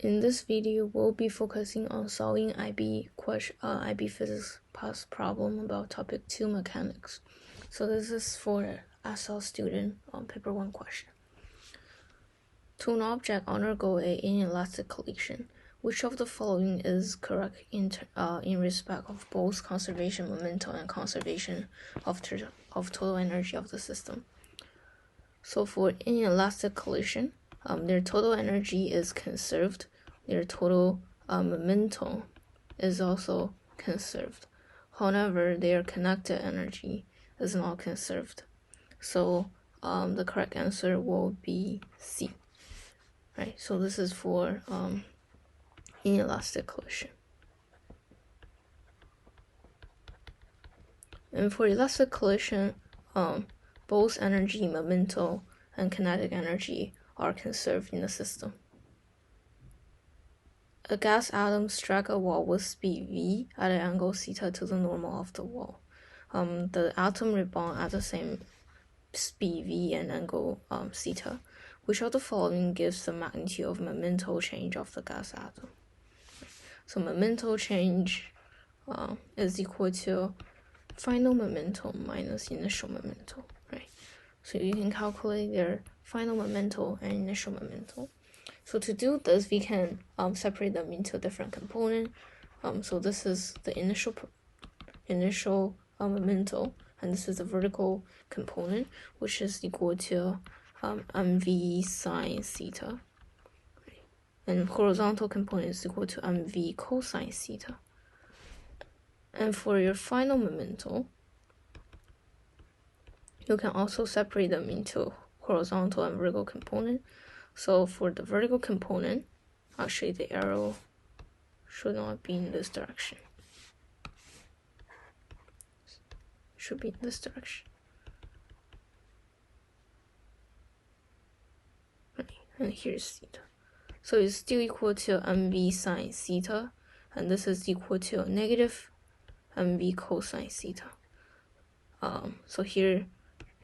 In this video, we'll be focusing on solving IB physics past problem about topic 2 mechanics. So this is for SL student on paper 1 question. To an object undergo a inelastic collision, which of the following is correct in respect of both conservation momentum and conservation of total energy of the system? So for inelastic collision, their total energy is conserved. Their total momentum is also conserved. However, their kinetic energy is not conserved. So the correct answer will be C. Right. So this is for inelastic collision. And for elastic collision, both energy, momentum, and kinetic energy are conserved in the system. A gas atom strike a wall with speed v at an angle theta to the normal of the wall. The atom rebound at the same speed v and angle theta. Which of the following gives the magnitude of momentum change of the gas atom? So momentum change is equal to final momentum minus initial momentum, right? So you can calculate their final momentum and initial momentum. So to do this, we can separate them into different components. So this is the initial momentum, and this is the vertical component, which is equal to mv sine theta, right? And horizontal component is equal to mv cosine theta. And for your final momentum, you can also separate them into horizontal and vertical component. So for the vertical component, actually the arrow should not be in this direction. It should be in this direction. Right. And here's theta. So it's still equal to mv sine theta, and this is equal to negative mv cosine theta. So here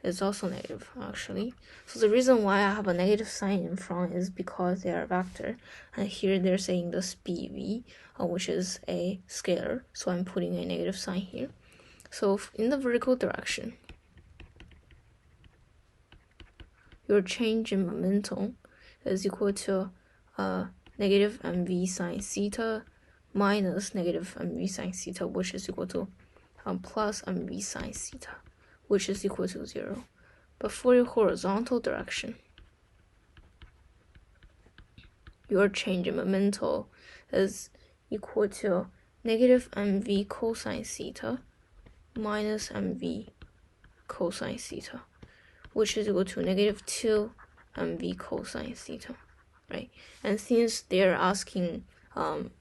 is also negative, actually. So the reason why I have a negative sign in front is because they are vector, and here they're saying the speed v, which is a scalar, so I'm putting a negative sign here. So in the vertical direction, your change in momentum is equal to negative mv sine theta minus negative mv sine theta, which is equal to plus mv sine theta, which is equal to 0. But for your horizontal direction, your change in momentum is equal to negative mv cosine theta minus mv cosine theta, which is equal to negative 2 mv cosine theta, right? And since they're asking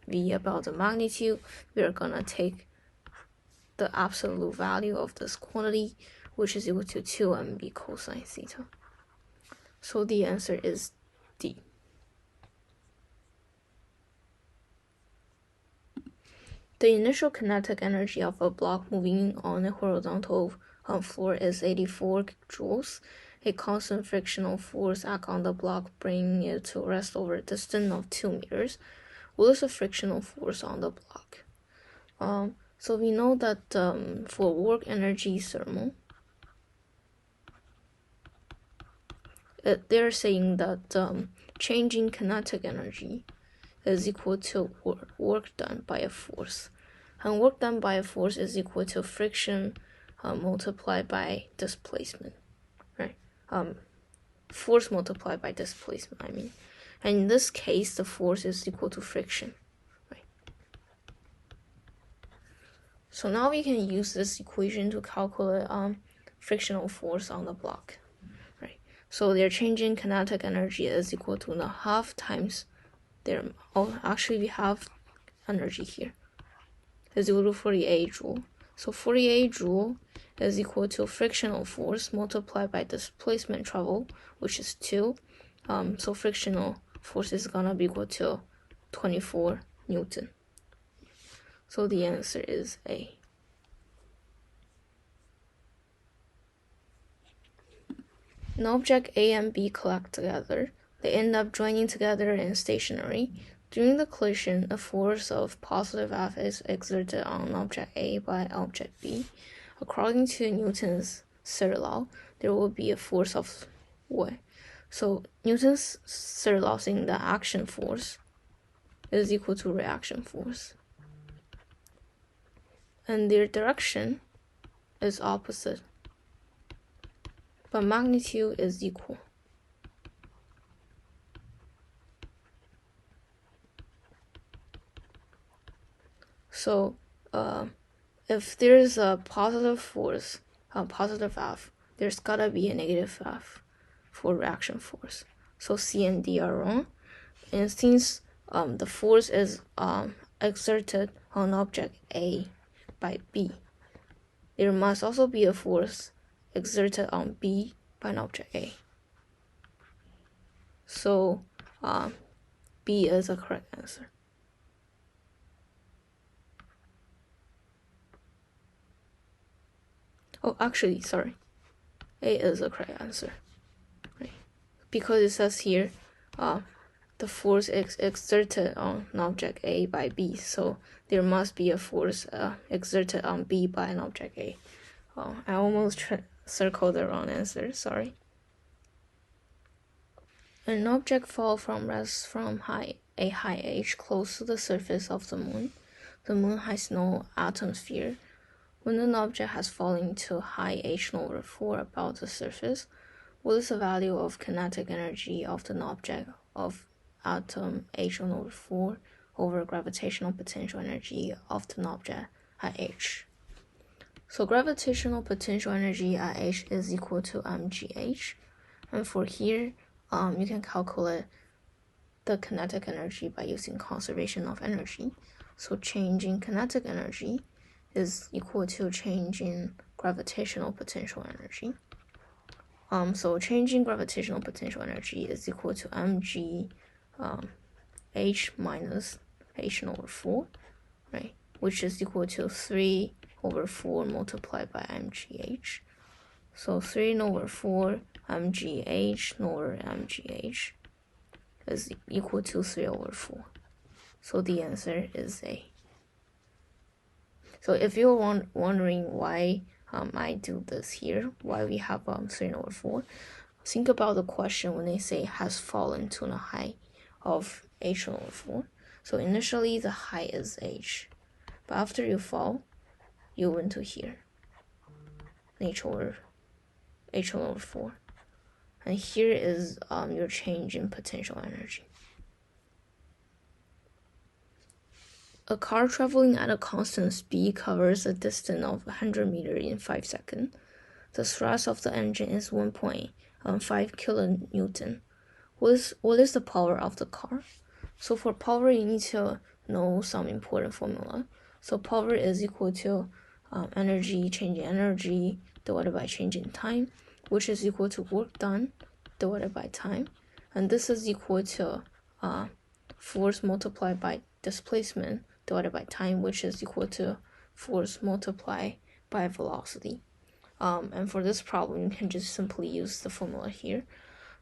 v about the magnitude, we're gonna take the absolute value of this quantity, which is equal to 2 mv cosine theta. So the answer is D. The initial kinetic energy of a block moving on a horizontal floor is 84 joules. A constant frictional force acts on the block, bringing it to rest over a distance of 2 meters. What is the frictional force on the block? So we know that for work energy thermal, they're saying that changing kinetic energy is equal to work done by a force. And work done by a force is equal to friction multiplied by displacement, right? Force multiplied by displacement, I mean. And in this case, the force is equal to friction, right? So now we can use this equation to calculate frictional force on the block, right? So their changing kinetic energy is equal to 1/2 times their, actually we have energy here, is equal to 48 joule. So 48 joule is equal to frictional force multiplied by displacement travel, which is 2. So frictional force is gonna be equal to 24 Newton. So the answer is A. An object A and B collide together. They end up joining together in stationary. During the collision, a force of positive F is exerted on object A by object B. According to Newton's third law, there will be a force of Y. So Newton's third law saying that action force is equal to reaction force. And their direction is opposite, but magnitude is equal. So if there's a positive force, a positive F, there's gotta be a negative F for reaction force. So C and D are wrong. And since the force is exerted on object A by B, there must also be a force exerted on B by an object A. So B is the correct answer. Oh, actually, sorry. A is the correct answer. Right? Because it says here, the force exerted on an object A by B, so there must be a force exerted on B by an object A. I almost circled the wrong answer, sorry. An object falls from a high h close to the surface of the moon. The moon has no atmosphere. When an object has fallen to high h over 4 about the surface, what is the value of kinetic energy of an object of atom h over 4 over gravitational potential energy of an object at h? So gravitational potential energy at h is equal to mgh, and for here, you can calculate the kinetic energy by using conservation of energy. So change in kinetic energy is equal to change in gravitational potential energy. So change in gravitational potential energy is equal to mg h minus h over 4, right? Which is equal to 3 over 4 multiplied by mgh. So 3 over 4 mgh over mgh is equal to 3 over 4. So the answer is A. So if you're wondering why I do this here, why we have 3 over 4, think about the question when they say has fallen to the height of h over 4. So initially the height is h, but after you fall, you went to here, h over 4. And here is your change in potential energy. A car traveling at a constant speed covers a distance of 100 meters in 5 seconds. The thrust of the engine is 1.5 kilonewton. What is the power of the car? So for power, you need to know some important formula. So power is equal to energy, change in energy, divided by change in time, which is equal to work done divided by time. And this is equal to force multiplied by displacement divided by time, which is equal to force multiplied by velocity. And for this problem, you can just simply use the formula here.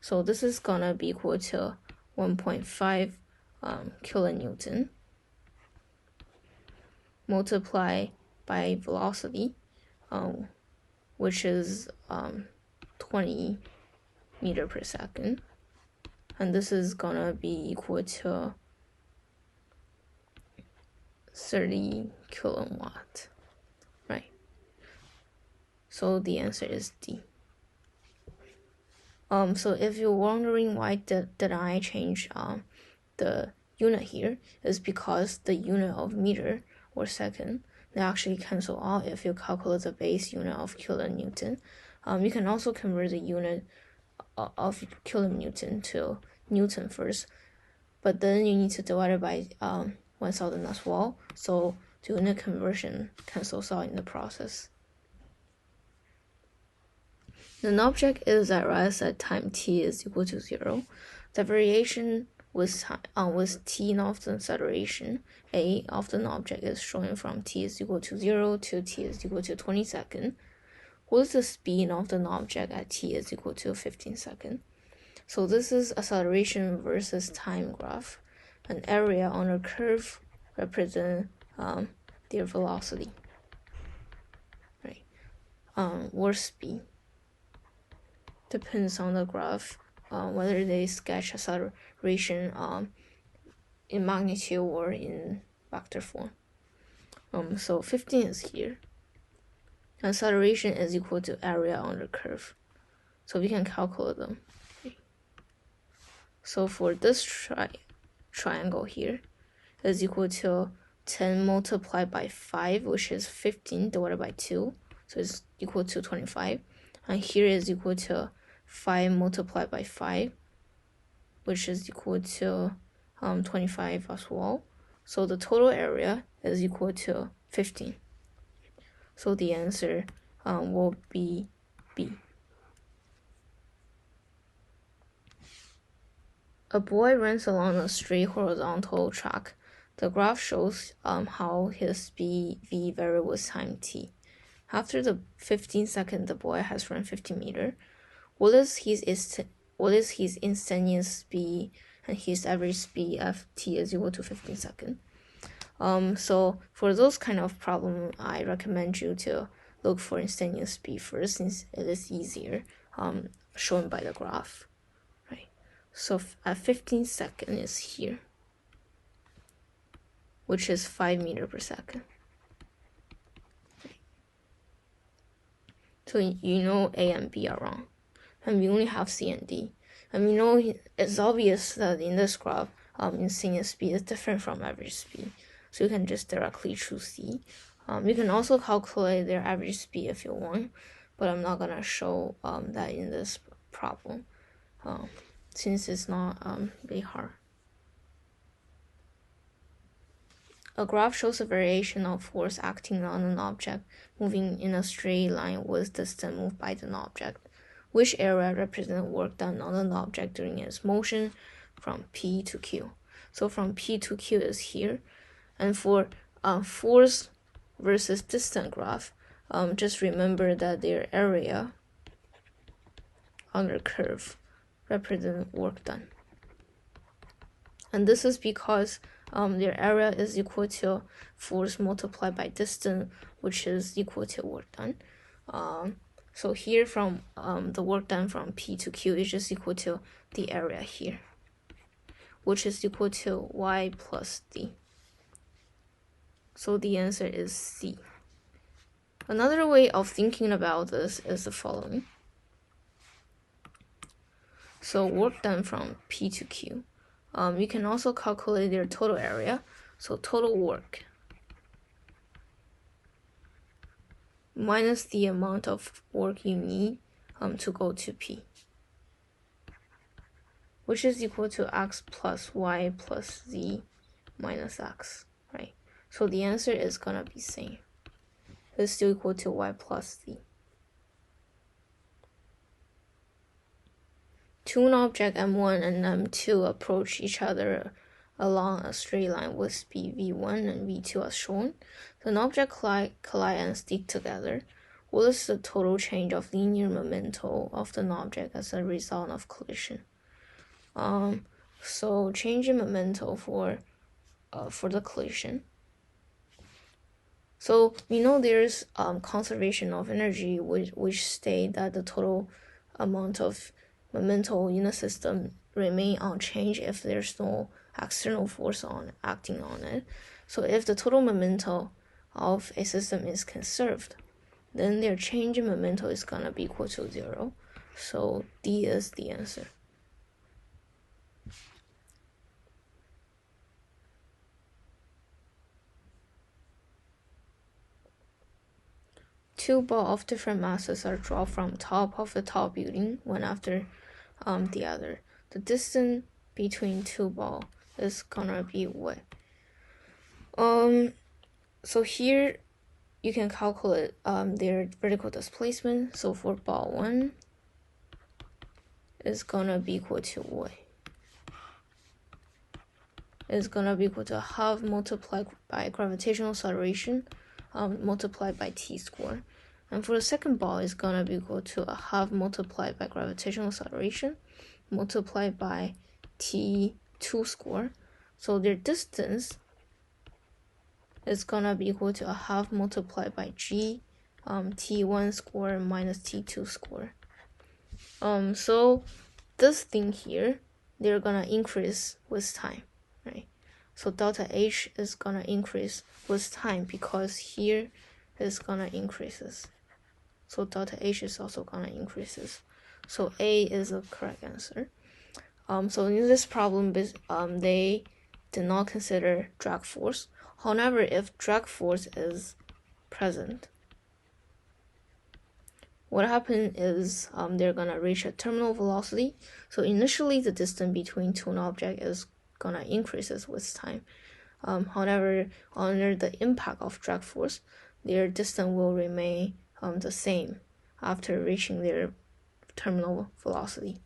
So this is gonna be equal to 1.5 kilonewton multiplied by velocity, which is 20 meters per second. And this is gonna be equal to 30 kilowatt, right? So the answer is D. So if you're wondering why did I change the unit here, is because the unit of meter or second, they actually cancel out if you calculate the base unit of kilonewton. You can also convert the unit of kilonewton to Newton first, but then you need to divide it by 1000 as well. So the unit conversion cancels out in the process. An object is at rest at time t is equal to 0. The variation with t of the acceleration a of the object is showing from t is equal to 0 to t is equal to 20 seconds. What is the speed of the object at t is equal to 15 seconds? So this is acceleration versus time graph. an area on a curve represent their velocity, right? Or speed. Depends on the graph, whether they sketch acceleration in magnitude or in vector form. So 15 is here. Acceleration is equal to area on the curve. So we can calculate them. So for this triangle here is equal to 10 multiplied by 5, which is 15 divided by 2. So it's equal to 25. And here is equal to 5 multiplied by 5, which is equal to 25 as well. So the total area is equal to 15. So the answer will be B. A boy runs along a straight horizontal track. The graph shows how his speed v varies with time t. After the 15 seconds, the boy has run 50 meters. What is his instantaneous speed and his average speed if t is equal to 15 seconds? So for those kind of problem, I recommend you to look for instantaneous speed first, since it is easier, shown by the graph, right? So at 15 seconds is here, which is 5 meters per second. So you know A and B are wrong, and we only have C and D. And we know it's obvious that in this graph, instantaneous speed is different from average speed. So you can just directly choose C. You can also calculate their average speed if you want, but I'm not gonna show that in this problem, since it's not very hard. A graph shows a variation of force acting on an object moving in a straight line with distance moved by the object. Which area represents work done on an object during its motion from P to Q? So from P to Q is here. And for force versus distance graph, just remember that their area on the curve represents work done. And this is because their area is equal to force multiplied by distance, which is equal to work done. So here from the work done from P to Q is just equal to the area here, which is equal to y plus d. So the answer is C. Another way of thinking about this is the following. So work done from P to Q. You can also calculate their total area. So total work minus the amount of work you need to go to P, which is equal to x plus y plus z minus x, right? So the answer is gonna be same. It's still equal to y plus z. To an object m1 and m2 approach each other along a straight line with speed v1 and v2 as shown. The object collide and stick together. What is the total change of linear momentum of the object as a result of collision? So change in momentum for the collision. So we know there's conservation of energy, which state that the total amount of momentum in a system remain unchanged if there's no external force acting on it. So if the total momentum of a system is conserved, then their change in momentum is gonna be equal to 0. So D is the answer. Two balls of different masses are dropped from top of the tall building, one after the other. The distance between two balls is gonna be what? So here you can calculate their vertical displacement. So for ball 1 is gonna be equal to what? It's gonna be equal to half multiplied by gravitational acceleration multiplied by t squared. And for the second ball, it's gonna be equal to a half multiplied by gravitational acceleration multiplied by t2 squared So their distance is gonna be equal to a half multiplied by g t1 square minus t2 square. So this thing here, they're gonna increase with time, right? So delta H is gonna increase with time because here is gonna increases. So delta H is also gonna increases. So A is the correct answer. So in this problem, they did not consider drag force. However, if drag force is present, what happens is they're gonna reach a terminal velocity. So initially, the distance between two objects is gonna increases with time. However, under the impact of drag force, their distance will remain the same after reaching their terminal velocity.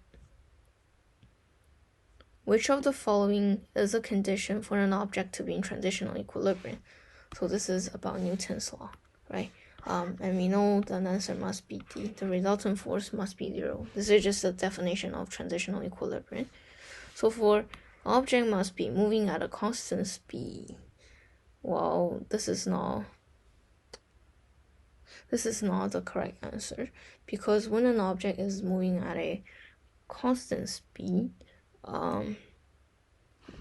Which of the following is a condition for an object to be in transitional equilibrium? So this is about Newton's law, right? And we know the answer must be D. The resultant force must be 0. This is just a definition of transitional equilibrium. So for object must be moving at a constant speed. Well, this is not the correct answer, because when an object is moving at a constant speed,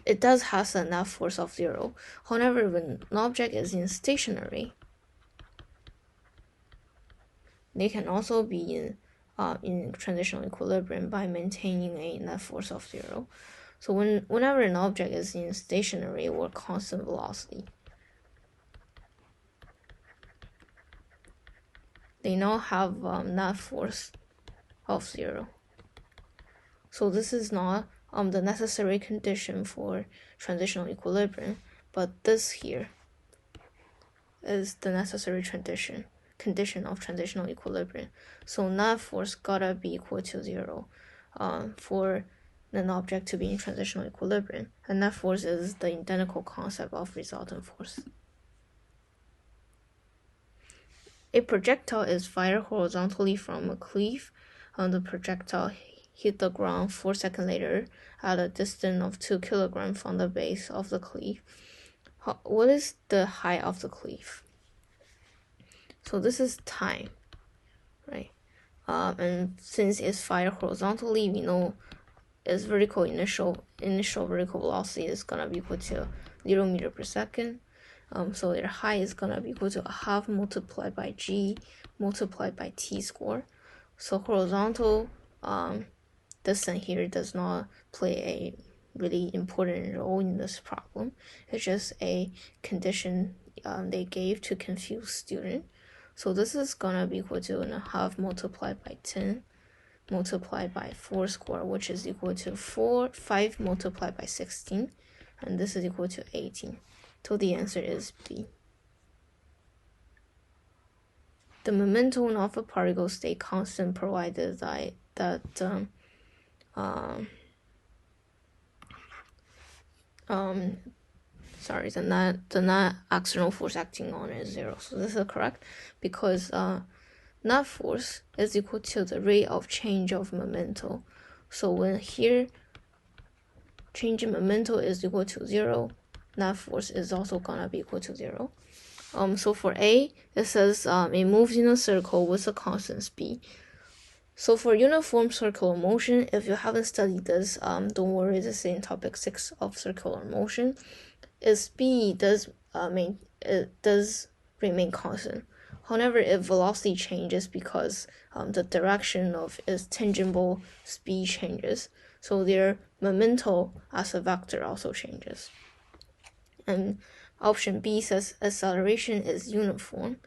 it does have a net force of 0. However, when an object is in stationary, they can also be in transitional equilibrium by maintaining a net force of 0. So whenever an object is in stationary or constant velocity, they now have net force of 0. So this is not the necessary condition for transitional equilibrium, but this here is the necessary condition of transitional equilibrium. So net force gotta be equal to 0 for an object to be in transitional equilibrium, and net force is the identical concept of resultant force. A projectile is fired horizontally from a cliff, and the projectile hit the ground 4 seconds later at a distance of 2 kilograms from the base of the cliff. What is the height of the cliff? So this is time, right? And since it's fired horizontally, we know its initial vertical velocity is gonna be equal to 0 meter per second. So their height is gonna be equal to a half multiplied by g multiplied by t square. So horizontal distance here does not play a really important role in this problem. It's just a condition they gave to confuse student. So this is gonna be equal to 1/2 multiplied by 10 multiplied by 4 square, which is equal to 5 multiplied by 16, and this is equal to 18. So the answer is B. The momentum of a particle stay constant provided that the net external force acting on it is 0. So this is correct, because net force is equal to the rate of change of momentum. So when here change in momentum is equal to 0, net force is also gonna be equal to 0. So for A, it says it moves in a circle with a constant speed. So for uniform circular motion, if you haven't studied this, don't worry, this is in topic 6 of circular motion. Its speed does remain constant. However, if velocity changes because the direction of its tangential speed changes, so their momentum as a vector also changes. And option B says acceleration is uniform.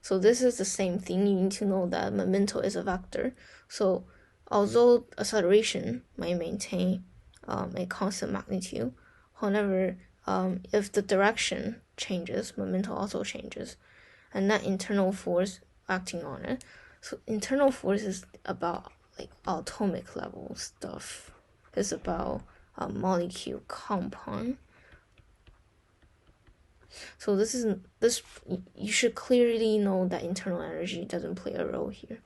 So this is the same thing. You need to know that momentum is a vector. So although acceleration might maintain a constant magnitude, however, if the direction changes, momentum also changes, and that internal force acting on it. So internal force is about like atomic level stuff. It's about a molecule compound. So you should clearly know that internal energy doesn't play a role here.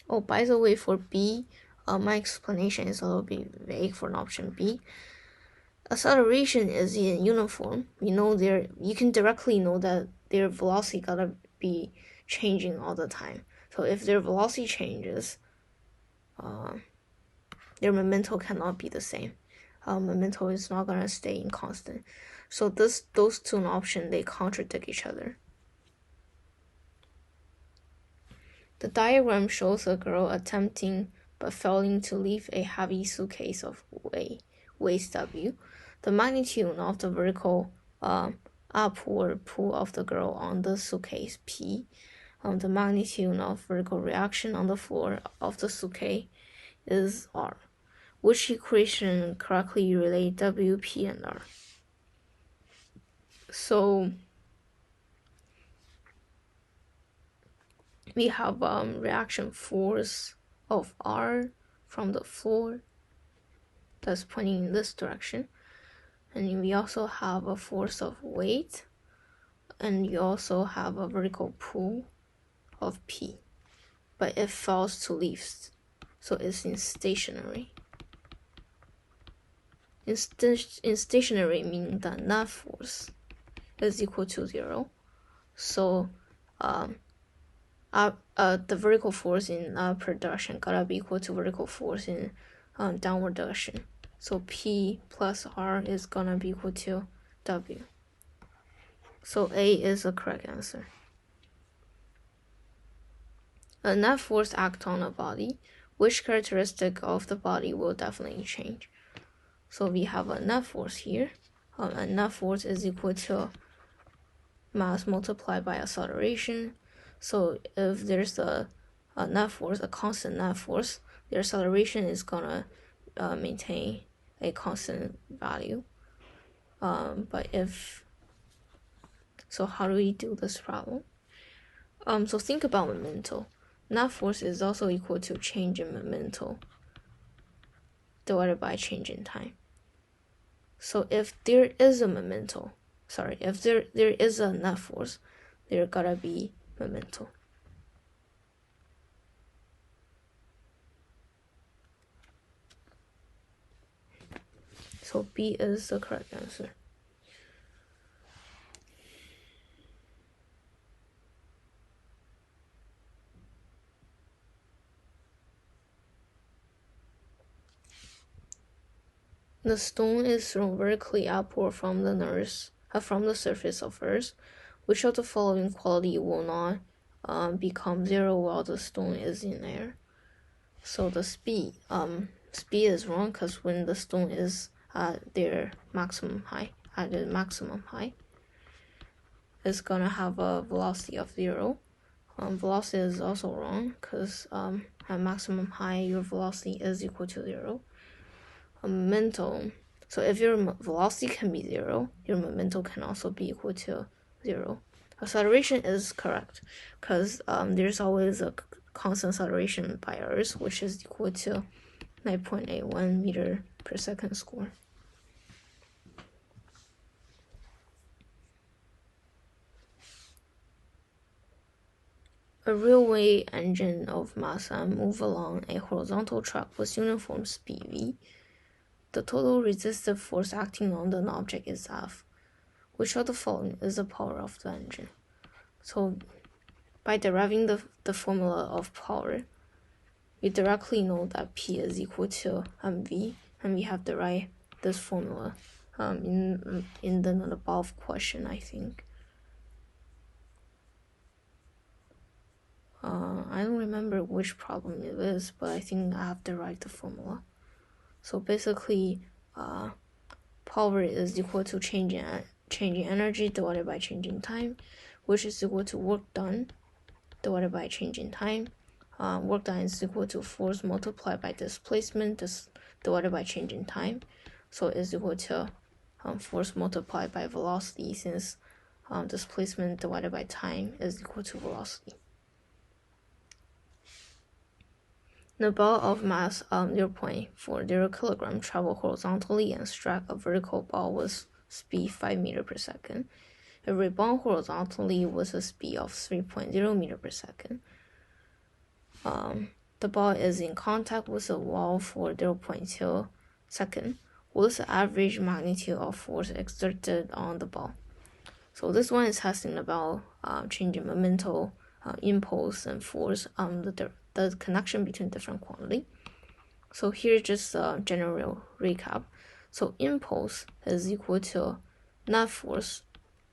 Oh, by the way, for B, my explanation is a little bit vague for an option B. Acceleration is in uniform. You can directly know that their velocity gotta be changing all the time. So if their velocity changes, their momentum cannot be the same. Momentum is not gonna stay in constant. So those two options, they contradict each other. The diagram shows a girl attempting but failing to lift a heavy suitcase of weight W. The magnitude of the vertical upward pull of the girl on the suitcase P. The magnitude of vertical reaction on the floor of the suitcase is R. Which equation correctly relate W, P, and R? So we have reaction force of R from the floor that's pointing in this direction, and we also have a force of weight, and you also have a vertical pull of P, but it fails to lift, so it's in stationary. In stationary meaning that net force is equal to 0, so the vertical force in upward direction gotta be equal to vertical force in downward direction. So P plus R is gonna be equal to W. So A is the correct answer. A net force acts on a body. Which characteristic of the body will definitely change? So we have a net force here. A net force is equal to mass multiplied by acceleration. So if there's a net force, a constant net force, the acceleration is gonna maintain a constant value. So how do we do this problem? So think about momentum. Net force is also equal to change in momentum divided by change in time. So if there is a if there is a net force, there gotta be momentum. So B is the correct answer. The stone is thrown vertically upward from the surface of Earth. Which of the following quality will not become 0 while the stone is in air? So the speed is wrong because when the stone is at the maximum height, it's gonna have a velocity of 0. Velocity is also wrong because at maximum height, your velocity is equal to 0. Momentum. So if your velocity can be 0, your momentum can also be equal to 0. Acceleration is correct because there's always a constant acceleration by Earth, which is equal to 9.81 meter per second squared. A railway engine of mass M move along a horizontal track with uniform speed v. The total resistive force acting on an object is F. Which of the following is the power of the engine? So by deriving the formula of power, we directly know that P is equal to mv, and we have derived this formula in the above question, I think. I don't remember which problem it is, but I think I have derived the formula. So basically, power is equal to changing energy divided by changing time, which is equal to work done divided by changing time. Work done is equal to force multiplied by displacement divided by changing time. So it's equal to force multiplied by velocity, since displacement divided by time is equal to velocity. The ball of mass 0.40 kilogram travel horizontally and strike a vertical ball with speed 5 meter per second. It rebound horizontally with a speed of 3.0 meter per second. the ball is in contact with the wall for 0.2 seconds, what is the average magnitude of force exerted on the ball? So this one is asking about changing momentum, impulse, and force, the connection between different quantity. So here's just a general recap. So impulse is equal to net force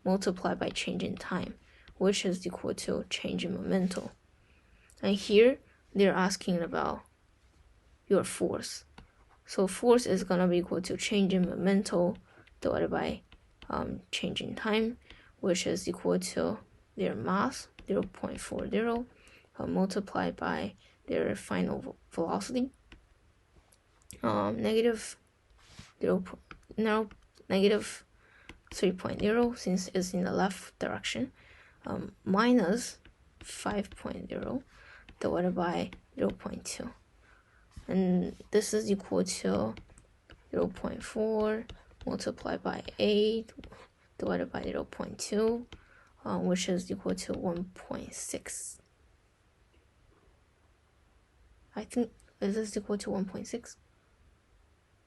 multiplied by change in time, which is equal to change in momentum. And here they're asking about your force. So force is going to be equal to change in momentum divided by change in time, which is equal to their mass, 0.40, multiplied by their final velocity, negative 3.0 since it's in the left direction, minus 5.0 divided by 0.2. And this is equal to 0.4 multiplied by 8 divided by 0.2, which is equal to 1.6. I think, is this equal to 1.6?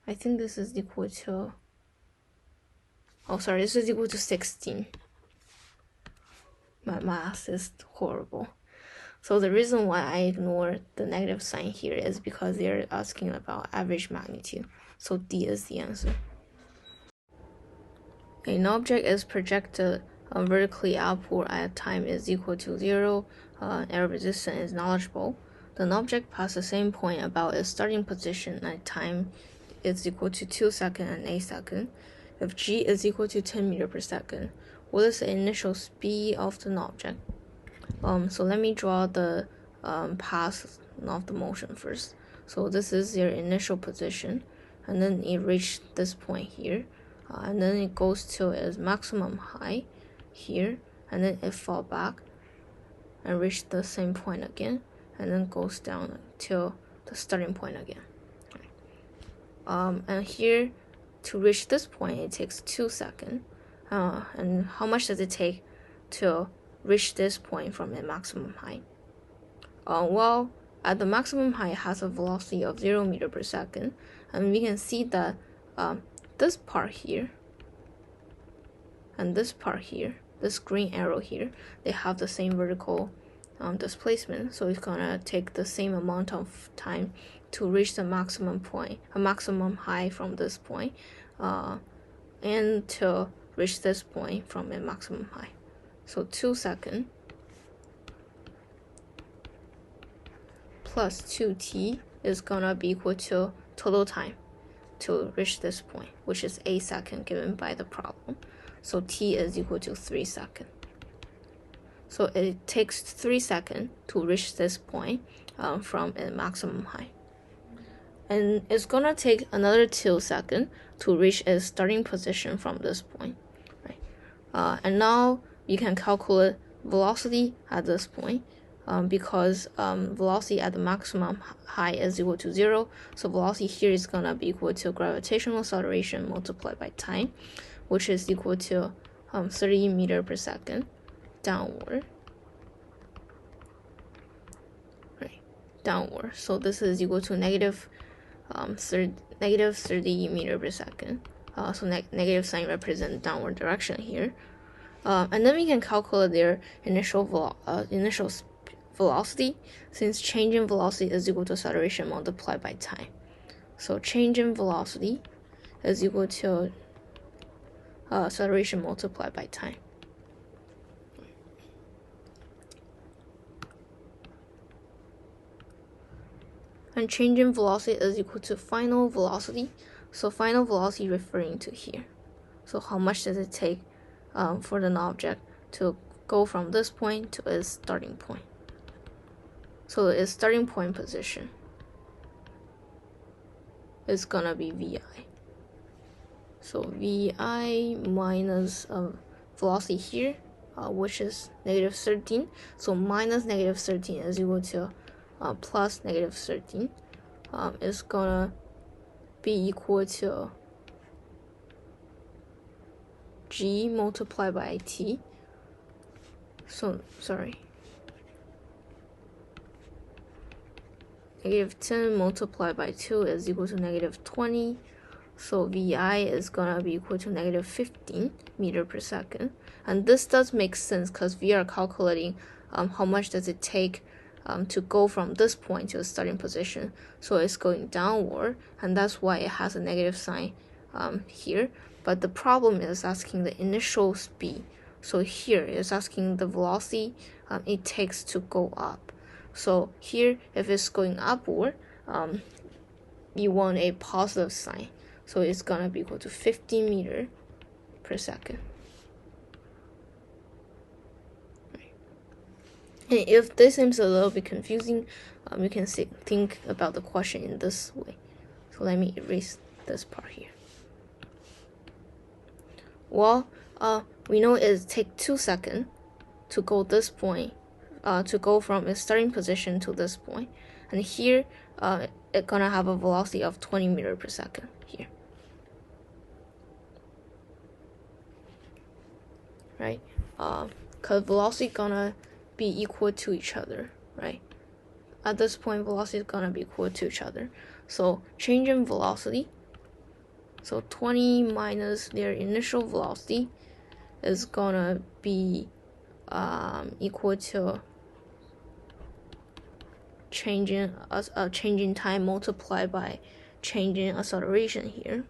I think this is equal to, this is equal to 16. My math is horrible. So the reason why I ignore the negative sign here is because they're asking about average magnitude. So D is the answer. An object is projected vertically outward at a time is equal to 0, air resistance is negligible. The object passes the same point about its starting position at time is equal to 2 seconds and 8 seconds. If g is equal to 10 meters per second, what is the initial speed of the object? So let me draw the path of the motion first. So this is your initial position, and then it reached this point here, and then it goes to its maximum height here, and then it fall back and reach the same point again, and then goes down till the starting point again. And here to reach this point it takes 2 seconds. And how much does it take to reach this point from the maximum height? Well, at the maximum height it has a velocity of 0 meters per second, and we can see that this part here and this part here, this green arrow here, they have the same vertical displacement, so it's gonna take the same amount of time to reach the maximum point, a maximum height from this point, and to reach this point from a maximum height. So 2 seconds plus 2t is gonna be equal to total time to reach this point, which is 8 seconds given by the problem. So t is equal to 3 seconds. So it takes 3 seconds to reach this point from a maximum height. And it's gonna take another 2 seconds to reach its starting position from this point, right? And now you can calculate velocity at this point, because velocity at the maximum height is equal to 0. So velocity here is gonna be equal to gravitational acceleration multiplied by time, which is equal to 30 meters per second downward. Right, downward. So this is equal to negative 30 meters per second. So negative sign represents downward direction here. And then we can calculate their initial velocity, since change in velocity is equal to acceleration multiplied by time. So change in velocity is equal to acceleration multiplied by time. And change in velocity is equal to final velocity. So final velocity referring to here. So how much does it take for an object to go from this point to its starting point? So its starting point position is gonna be vi. So vi minus velocity here, which is negative 13. So minus negative 13 is equal to plus negative 13. Is gonna be equal to g multiplied by t. So sorry. negative 10 multiplied by 2 is equal to negative 20. So VI is gonna be equal to negative 15 meter per second. And this does make sense because we are calculating how much does it take to go from this point to the starting position. So it's going downward, and that's why it has a negative sign here. But the problem is asking the initial speed. So here it's asking the velocity it takes to go up. So here, if it's going upward, you want a positive sign. So it's gonna be equal to 50 meter per second. And if this seems a little bit confusing, you can think about the question in this way. So let me erase this part here. Well, we know it takes 2 seconds to go this point, to go from its starting position to this point. And here, it's gonna have a velocity of 20 meter per second here. Right? Because velocity gonna be equal to each other, right? At this point, velocity is gonna be equal to each other. So change in velocity, so 20 minus their initial velocity is gonna be equal to change in time multiplied by change in acceleration here.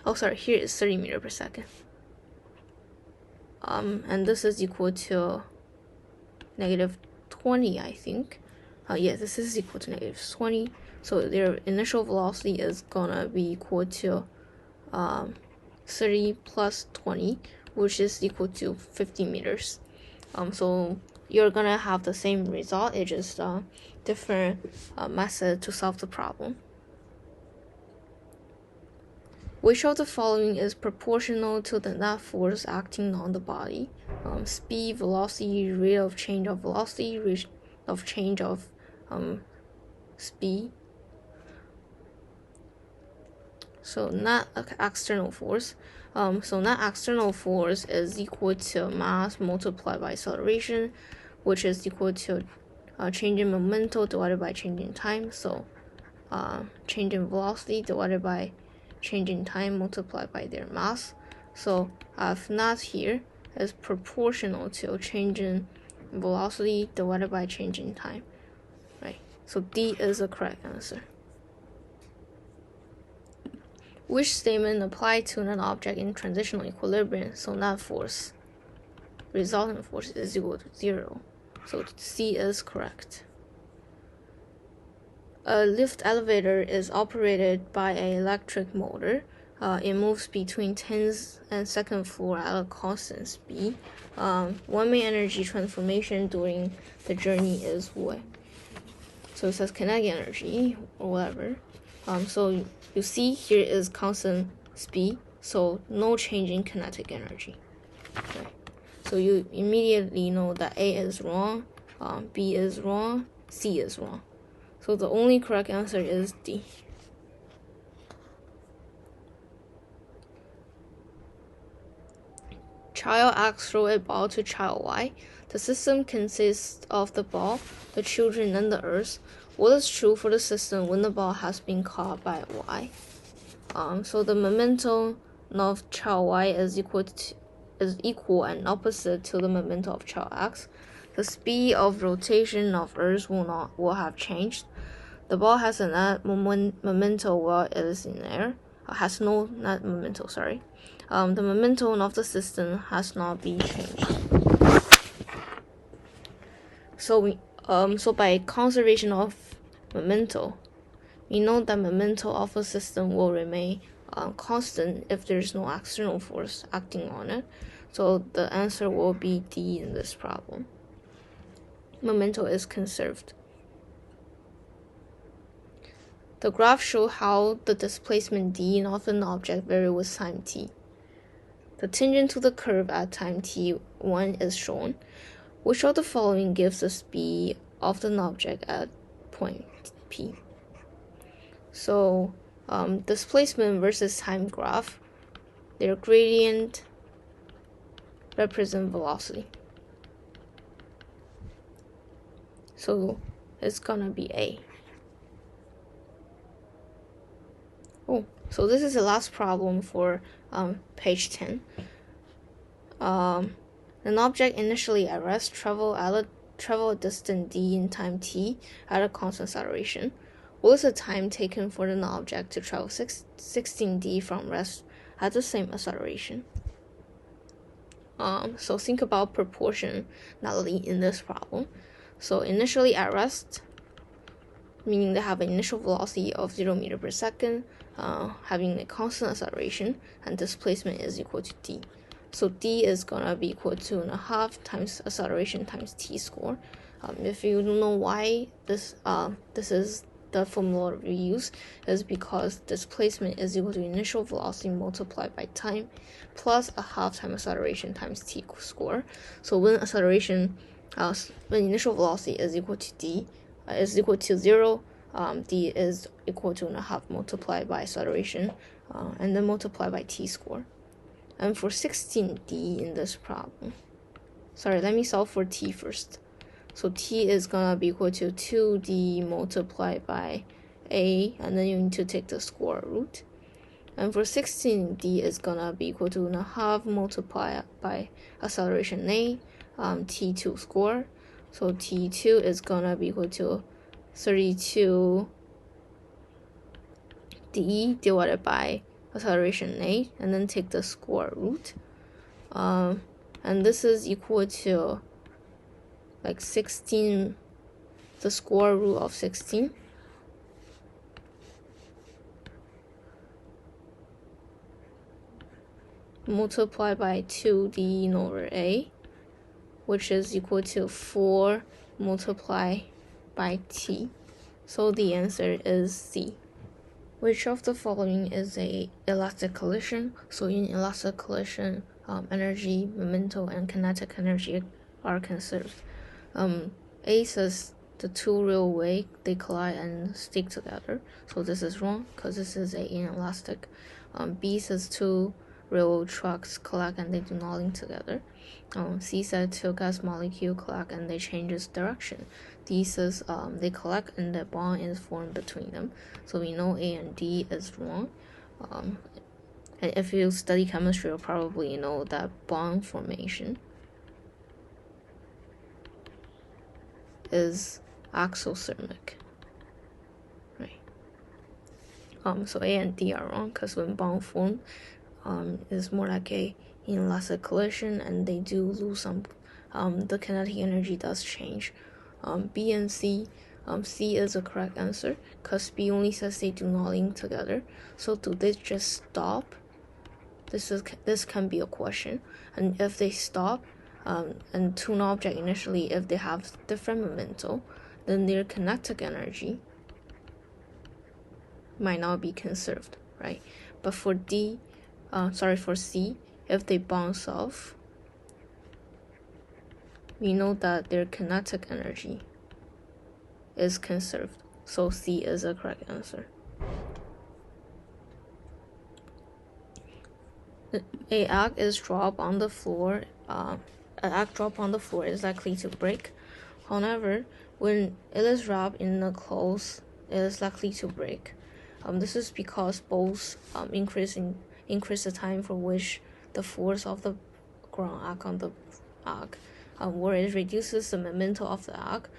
Oh, sorry, here is 30 meter per second. And this is equal to negative 20, I think. Yeah, this is equal to negative 20. So their initial velocity is gonna be equal to 30 plus 20, which is equal to 50 meters. So you're gonna have the same result. It's just a different method to solve the problem. Which of the following is proportional to the net force acting on the body? Speed, velocity, rate of change of velocity, rate of change of speed. So net external force. So net external force is equal to mass multiplied by acceleration, which is equal to change in momentum divided by change in time. So change in velocity divided by change in time multiplied by their mass. So F naught here is proportional to change in velocity divided by change in time, right? So D is the correct answer. Which statement applied to an object in transitional equilibrium? So net force, resultant force is equal to 0. So C is correct. A lift elevator is operated by an electric motor. It moves between 10th and 2nd floor at a constant speed. One main energy transformation during the journey is what? So it says kinetic energy or whatever. So you see here is constant speed, so no change in kinetic energy. Okay. So you immediately know that A is wrong, B is wrong, C is wrong. So the only correct answer is D. Child X throw a ball to child Y. The system consists of the ball, the children, and the earth. What is true for the system when the ball has been caught by Y? So the momentum of child Y is equal and opposite to the momentum of child X. The speed of rotation of Earth will have changed. The ball has a net momentum while it is in air. Has no net momentum. Sorry. The momentum of the system has not been changed. So by conservation of momentum, we know that momentum of a system will remain constant if there's no external force acting on it. So the answer will be D in this problem. Momentum is conserved. The graph shows how the displacement d of an object varies with time t. The tangent to the curve at time t1 is shown. Which of the following gives the speed of an object at point P? So displacement versus time graph, their gradient represent velocity. So it's gonna be A. Oh, so this is the last problem for page 10. An object initially at rest travel a distance d in time t at a constant acceleration. What is the time taken for an object to travel 16d from rest at the same acceleration? So think about proportionality in this problem. So initially at rest, meaning they have an initial velocity of 0 meter per second, having a constant acceleration, and displacement is equal to d. So d is gonna be equal to 2.5 times acceleration times t square. If you don't know why this is the formula we use, is because displacement is equal to initial velocity multiplied by time plus a half time acceleration times t square. So when initial velocity is equal to d is equal to 0, d is equal to 1/2 multiplied by acceleration, and then multiplied by t square. And for 16d in this problem, let me solve for t first. So t is gonna be equal to 2d multiplied by a, and then you need to take the square root. And for 16d is gonna be equal to 1/2 multiplied by acceleration a, t2 square. So t2 is gonna be equal to 32d divided by acceleration a, and then take the square root. And this is equal to like 16, the square root of 16. Multiplied by 2d over a, which is equal to 4 multiplied by t. So the answer is C. Which of the following is a elastic collision? So in elastic collision, energy, momentum, and kinetic energy are conserved. A says the two railway, they collide and stick together. So this is wrong because this is a inelastic. B says two railroad trucks collide and they do not link together. C said two gas molecules collide and they change direction. D says they collide and the bond is formed between them. So we know A and D is wrong. And if you study chemistry, you'll probably know that bond formation is exothermic, right? So A and D are wrong because when bond form is more like a inelastic collision, and they do lose some. The kinetic energy does change. B and C. C is the correct answer because B only says they do not link together. So do they just stop? This can be a question. And if they stop, and two objects initially, if they have different momentum, then their kinetic energy might not be conserved, right? But for for C, if they bounce off, we know that their kinetic energy is conserved. So C is the correct answer. An egg is dropped on the floor. An egg dropped on the floor is likely to break. However, when it is wrapped in a cloth, it is likely to break. This is because both increase the time for which the force of the ground act on the egg, where it reduces the momentum of the egg,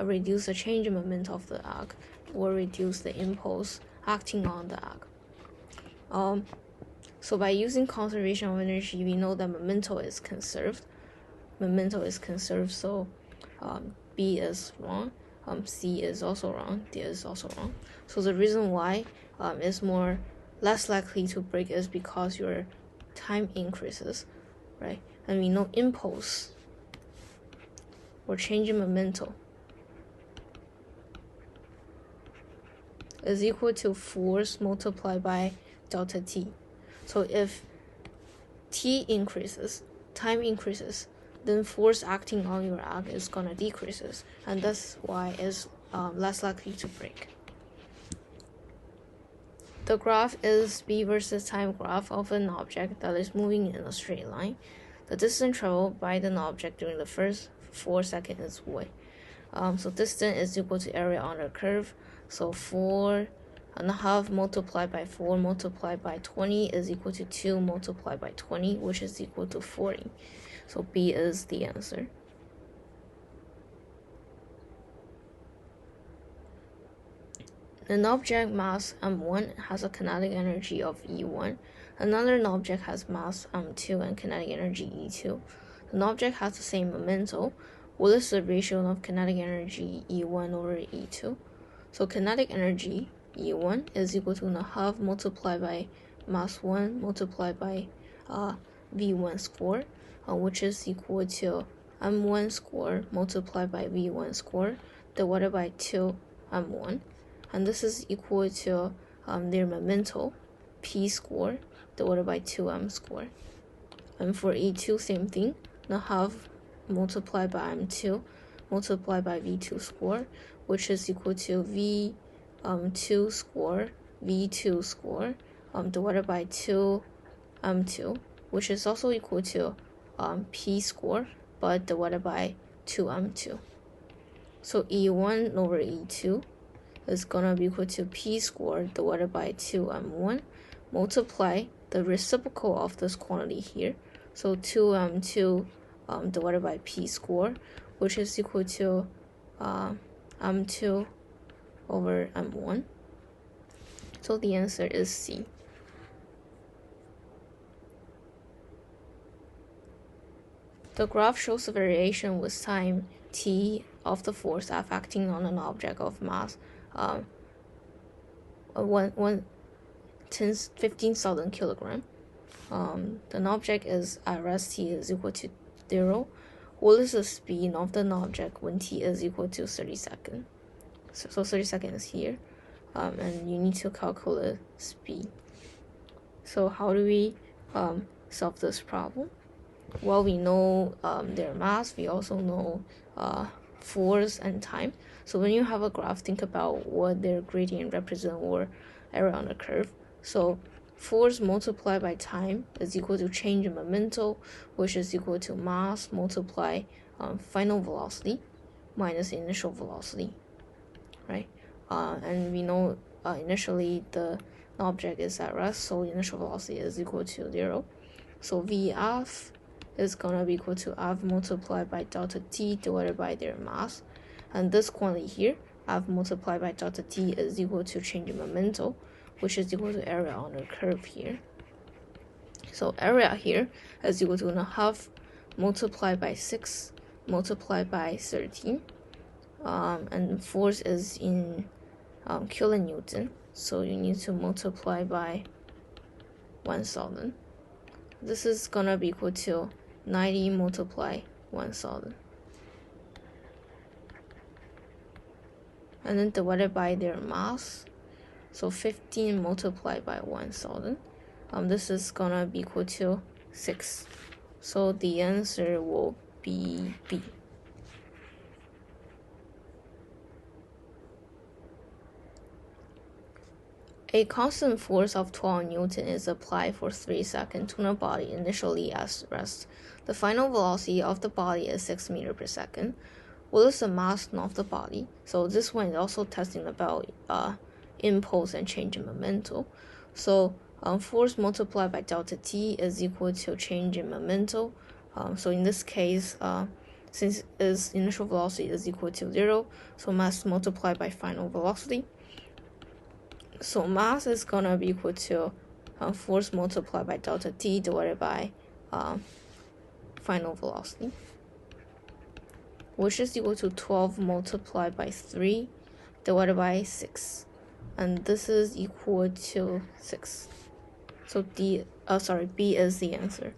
reduce the change in momentum of the egg, or reduce the impulse acting on the egg. So by using conservation of energy, we know that momentum is conserved. So B is wrong. C is also wrong. D is also wrong. So the reason why is less likely to break is because your time increases, right? And we know impulse or change in momentum is equal to force multiplied by delta t. So if t increases, time increases, then force acting on your egg is gonna decreases, and that's why it's less likely to break. The graph is b versus time graph of an object that is moving in a straight line. The distance traveled by an object during the first 4 seconds is y. So distance is equal to area on the curve. So 4.5 multiplied by 4 multiplied by 20 is equal to 2 multiplied by 20, which is equal to 40. So B is the answer. An object mass m1 has a kinetic energy of E1. Another object has mass m2 and kinetic energy E2. An object has the same momento. What is the ratio of kinetic energy E1 over E2? So kinetic energy E1 is equal to 1/2 multiplied by mass 1 multiplied by V1 square, which is equal to m1 square multiplied by V1 square divided by 2m1. And this is equal to their momento, p square divided by 2m square. And for E2, same thing, 1/2 multiplied by m2 multiplied by v2 square, which is equal to v2 square v2 square divided by 2m2, which is also equal to p square but divided by 2m2. So E1 over E2 is gonna be equal to p squared divided by 2m1 multiply the reciprocal of this quantity here, so 2m2 divided by p squared, which is equal to m2 over m1. So the answer is C. The graph shows the variation with time t of the force F acting on an object of mass 15,000 kilogram. The object is at rest t is equal to 0. What is the speed of the object when t is equal to 30 seconds? So 30 seconds is here, and you need to calculate speed. So how do we solve this problem? Well, we know their mass. We also know force and time. So when you have a graph, think about what their gradient represent or area on the curve. So force multiplied by time is equal to change in momento, which is equal to mass multiply final velocity minus initial velocity, right? And we know initially the object is at rest, so initial velocity is equal to 0. So Vf is gonna be equal to F multiplied by delta t divided by their mass. And this quantity here, F multiplied by delta t, is equal to change in momento, which is equal to area on the curve here. So area here is equal to 1/2 multiplied by 6 multiplied by 13. And force is in kilonewton, so you need to multiply by 1,000. This is gonna be equal to 90 multiply 1,000. And then divided by their mass, so 15 multiplied by 1,000. This is gonna be equal to 6. So the answer will be B. A constant force of 12 Newton is applied for 3 seconds to a body initially at rest. The final velocity of the body is 6 meters per second. What is the mass of the body? So this one is also testing about impulse and change in momento. So force multiplied by delta t is equal to change in momento. So in this case, since its initial velocity is equal to 0, so mass multiplied by final velocity. So mass is gonna be equal to force multiplied by delta t divided by final velocity, which is equal to 12 multiplied by 3 divided by 6, and this is equal to 6. So B is the answer.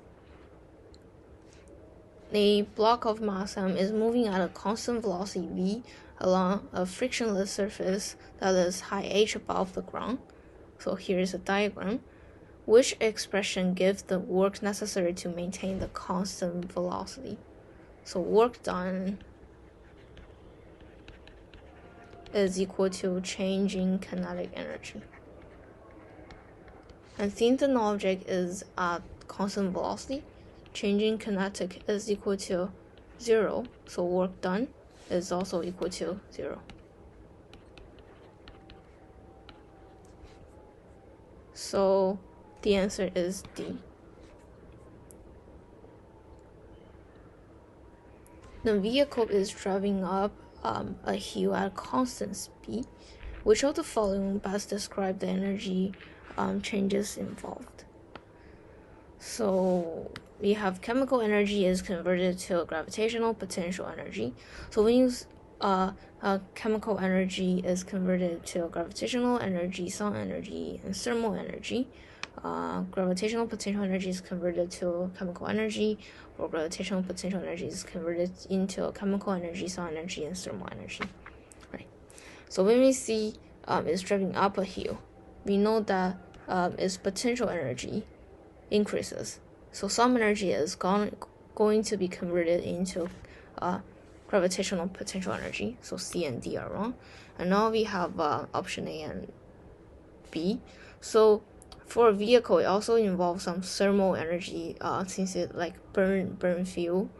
A block of mass m is moving at a constant velocity v along a frictionless surface that is height h above the ground. So here is a diagram. Which expression gives the work necessary to maintain the constant velocity? So work done is equal to change in kinetic energy. And since an object is at constant velocity, change in kinetic is equal to 0, so work done is also equal to 0. So the answer is D. The vehicle is driving up a hill at a constant speed. Which of the following best describe the energy changes involved? So we have chemical energy is converted to gravitational potential energy. So when you chemical energy is converted to gravitational energy, sound energy, and thermal energy. Gravitational potential energy is converted to chemical energy, or gravitational potential energy is converted into chemical energy, sound energy, and thermal energy. Right. So when we see it's driving up a hill, we know that its potential energy increases. So some energy is going to be converted into gravitational potential energy. So C and D are wrong. And now we have option A and B. So for a vehicle, it also involves some thermal energy since it like burn fuel.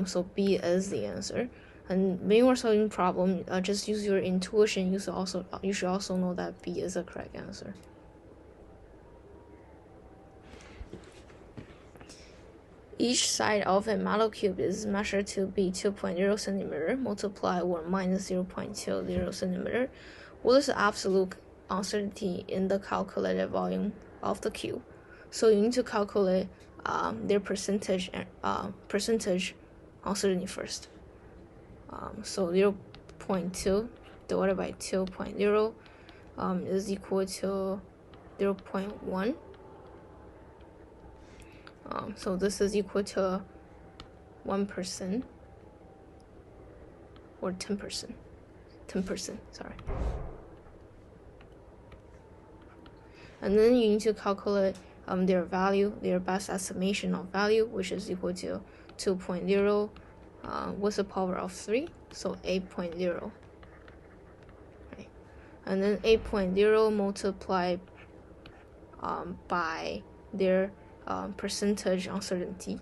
So B is the answer. And when you are solving problem, just use your intuition. You should also know that B is the correct answer. Each side of a metal cube is measured to be 2.0 centimeter multiplied or minus 0.20 centimeter. What is the absolute uncertainty in the calculated volume of the cube? So you need to calculate their percentage uncertainty first. So 0.2 divided by 2.0 is equal to 0.1. So this is equal to 1% or 10%. 10%, sorry. And then you need to calculate their value, their best estimation of value, which is equal to 2.0 with the power of 3, so 8.0. Right. And then 8.0 multiplied by their percentage uncertainty,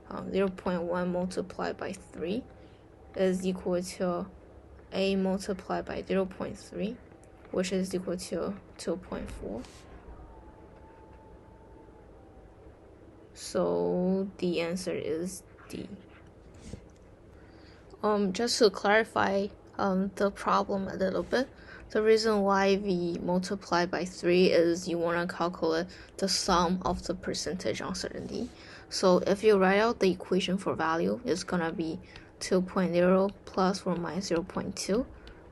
0.1 multiplied by 3 is equal to A multiplied by 0.3, which is equal to 2.4. So the answer is D. Just to clarify the problem a little bit, the reason why we multiply by 3 is you want to calculate the sum of the percentage uncertainty. So if you write out the equation for value, it's going to be 2.0 plus or minus 0.2,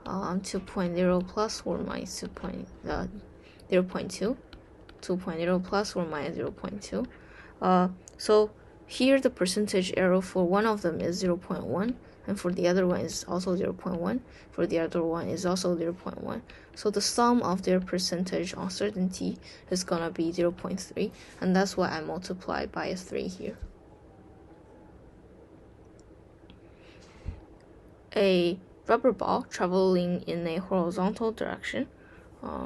2.0 plus or minus 0.2, 2.0 plus or minus 0.2. So here the percentage error for one of them is 0.1. and for the other one is also 0.1, for the other one is also 0.1. So the sum of their percentage uncertainty is gonna be 0.3, and that's why I multiply by a 3 here. A rubber ball traveling in a horizontal direction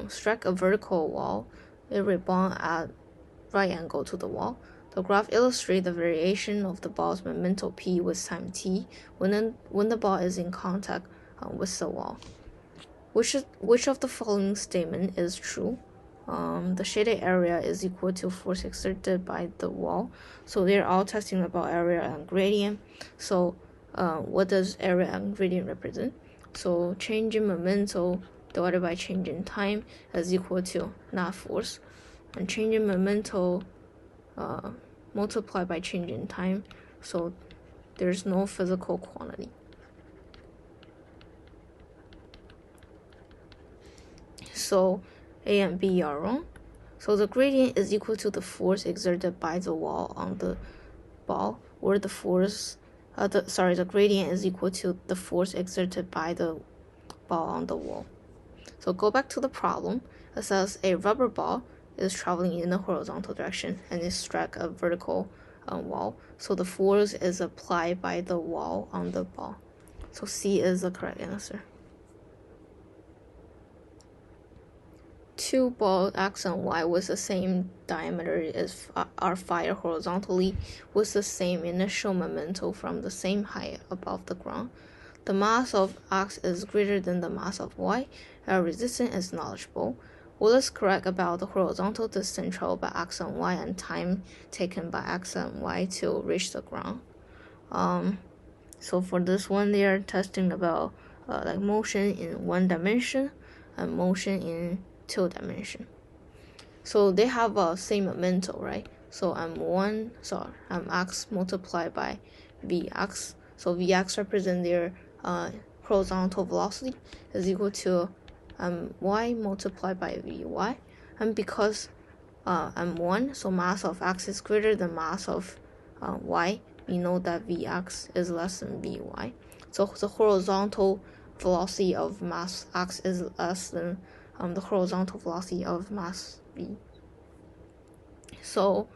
struck a vertical wall. It rebounded at right angle to the wall. The graph illustrates the variation of the ball's momentum p with time t when the ball is in contact with the wall. Which of the following statement is true? The shaded area is equal to force exerted by the wall. So they're all testing about area and gradient. So what does area and gradient represent? So change in momentum divided by change in time is equal to net force. And change in momentum multiplied by change in time, so there's no physical quantity. So A and B are wrong. So the gradient is equal to the force exerted by the wall on the ball, or the force the gradient is equal to the force exerted by the ball on the wall. So go back to the problem. It says a rubber ball is traveling in the horizontal direction and it struck a vertical wall. So the force is applied by the wall on the ball. So C is the correct answer. Two balls X and Y with the same diameter are fired horizontally with the same initial momentum from the same height above the ground. the mass of X is greater than the mass of Y, our resistance is knowledgeable. What is correct about the horizontal distance traveled by X and Y and time taken by X and Y to reach the ground? So for this one, they are testing about like motion in 1 dimension and motion in 2 dimension. So they have a same momentum, right? So X multiplied by Vx. So Vx represent their horizontal velocity is equal to y multiplied by Vy. And because m1, so mass of X is greater than mass of Y, we know that Vx is less than Vy. So the horizontal velocity of mass X is less than the horizontal velocity of mass V. So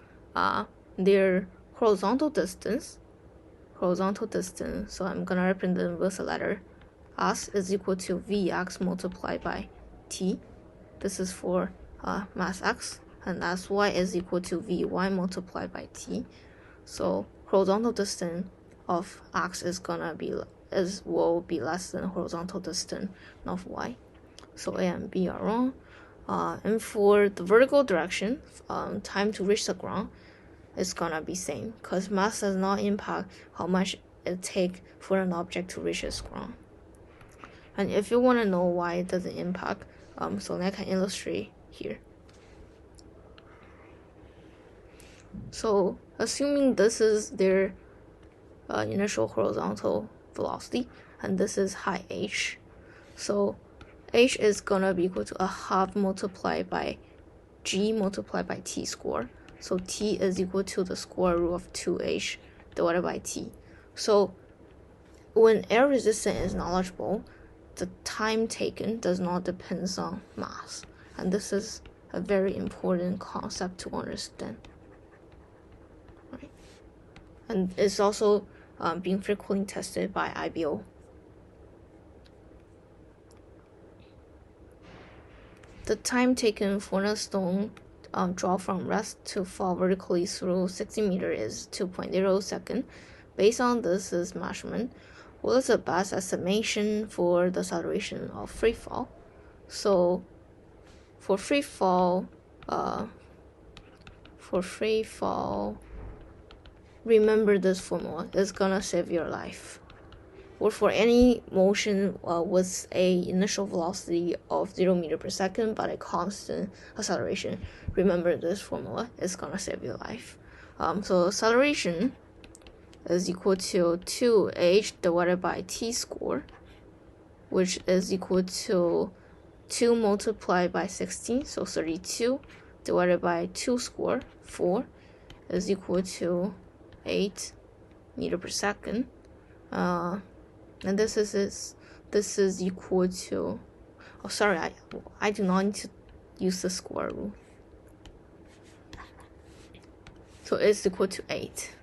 their horizontal distance, so I'm gonna represent them with a letter S is equal to Vx multiplied by T. This is for mass X, and Sy is equal to Vy multiplied by T. So horizontal distance of X will be less than horizontal distance of Y. So A and B are wrong. And for the vertical direction, time to reach the ground is gonna be same, because mass does not impact how much it takes for an object to reach its ground. And if you want to know why it doesn't impact, so I can illustrate here. So assuming this is their initial horizontal velocity, and this is high h, so h is gonna be equal to a half multiplied by g multiplied by t squared. So t is equal to the square root of 2h divided by t. So when air resistance is knowledgeable, the time taken does not depend on mass. And this is a very important concept to understand. Right? And it's also being frequently tested by IBO. The time taken for a stone drop from rest to fall vertically through 60 meters is 2.0 seconds. Based on this measurement, what is the best estimation for the acceleration of free fall? So for free fall, remember this formula. It's gonna save your life. Or for any motion with a initial velocity of 0 meters per second but a constant acceleration, remember this formula. It's gonna save your life. So acceleration is equal to 2h divided by t squared, which is equal to 2 multiplied by 16, so 32, divided by 2 squared, 4, is equal to 8 meters per second. And this is equal to, oh sorry, I do not need to use the square rule. So it's equal to 8.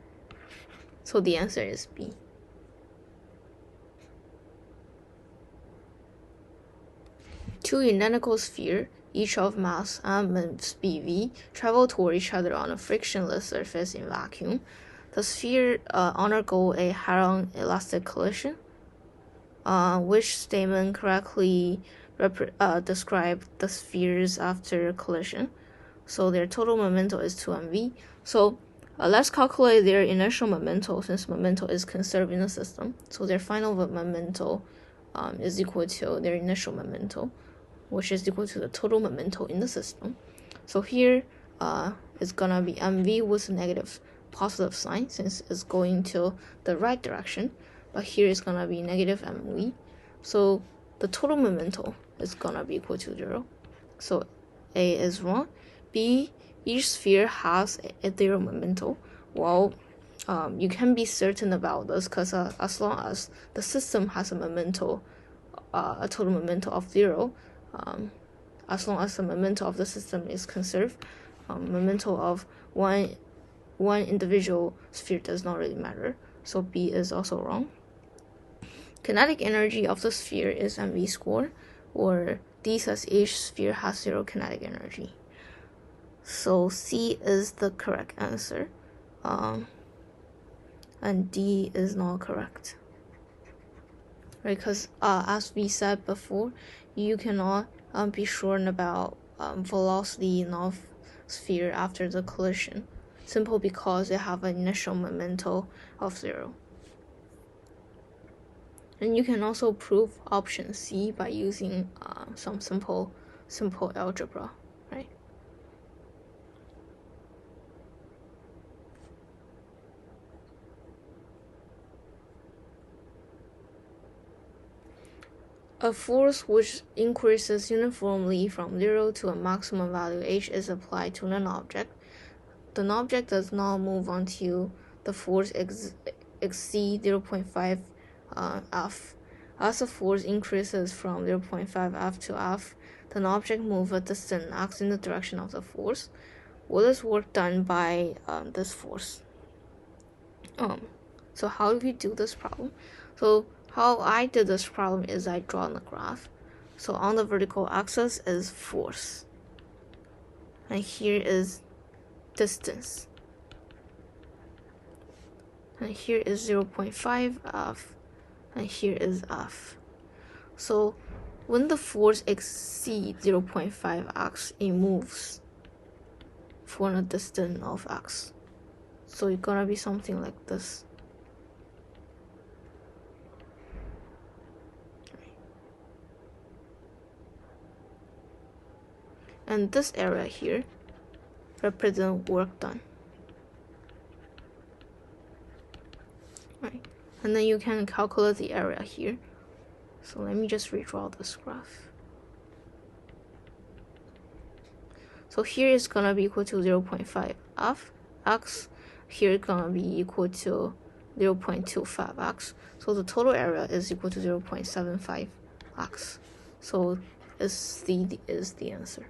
So the answer is B. Two identical spheres, each of mass m and speed v, travel toward each other on a frictionless surface in vacuum. The sphere undergo a head-on elastic collision. Which statement correctly describe the spheres after collision? So their total momentum is 2mv. So let's calculate their initial momentum, since momentum is conserved in the system. So their final momentum is equal to their initial momentum, which is equal to the total momentum in the system. So here it's gonna be mv with a negative positive sign, since it's going to the right direction. But here it's gonna be negative mv. So the total momentum is gonna be equal to 0. So A is wrong. B, each sphere has a zero momentum. Well, you can be certain about this, because as long as the system has a momentum, a total momentum of 0, as long as the momentum of the system is conserved, momentum of one individual sphere does not really matter. So B is also wrong. Kinetic energy of the sphere is mv squared, or D says each sphere has 0 kinetic energy. So C is the correct answer, and D is not correct. right? Because as we said before, you cannot be sure about velocity of sphere after the collision, simply because it have an initial momento of 0. And you can also prove option C by using some simple algebra, right? A force which increases uniformly from 0 to a maximum value h is applied to an object. The object does not move until the force exceeds 0.5 f. As the force increases from 0.5 f to f, the object moves a distance x in the direction of the force. What is work done by this force? So how do we do this problem? So how I did this problem is I draw a graph. So on the vertical axis is force, and here is distance, and here is 0.5 f, and here is f. So when the force exceeds 0.5 x, it moves for a distance of x. So it's gonna be something like this. And this area here represents work done. Right. And then you can calculate the area here. So let me just redraw this graph. So here is gonna be equal to 0.5 f x. Here is gonna be equal to 0.25 x. So the total area is equal to 0.75 x. So is the answer.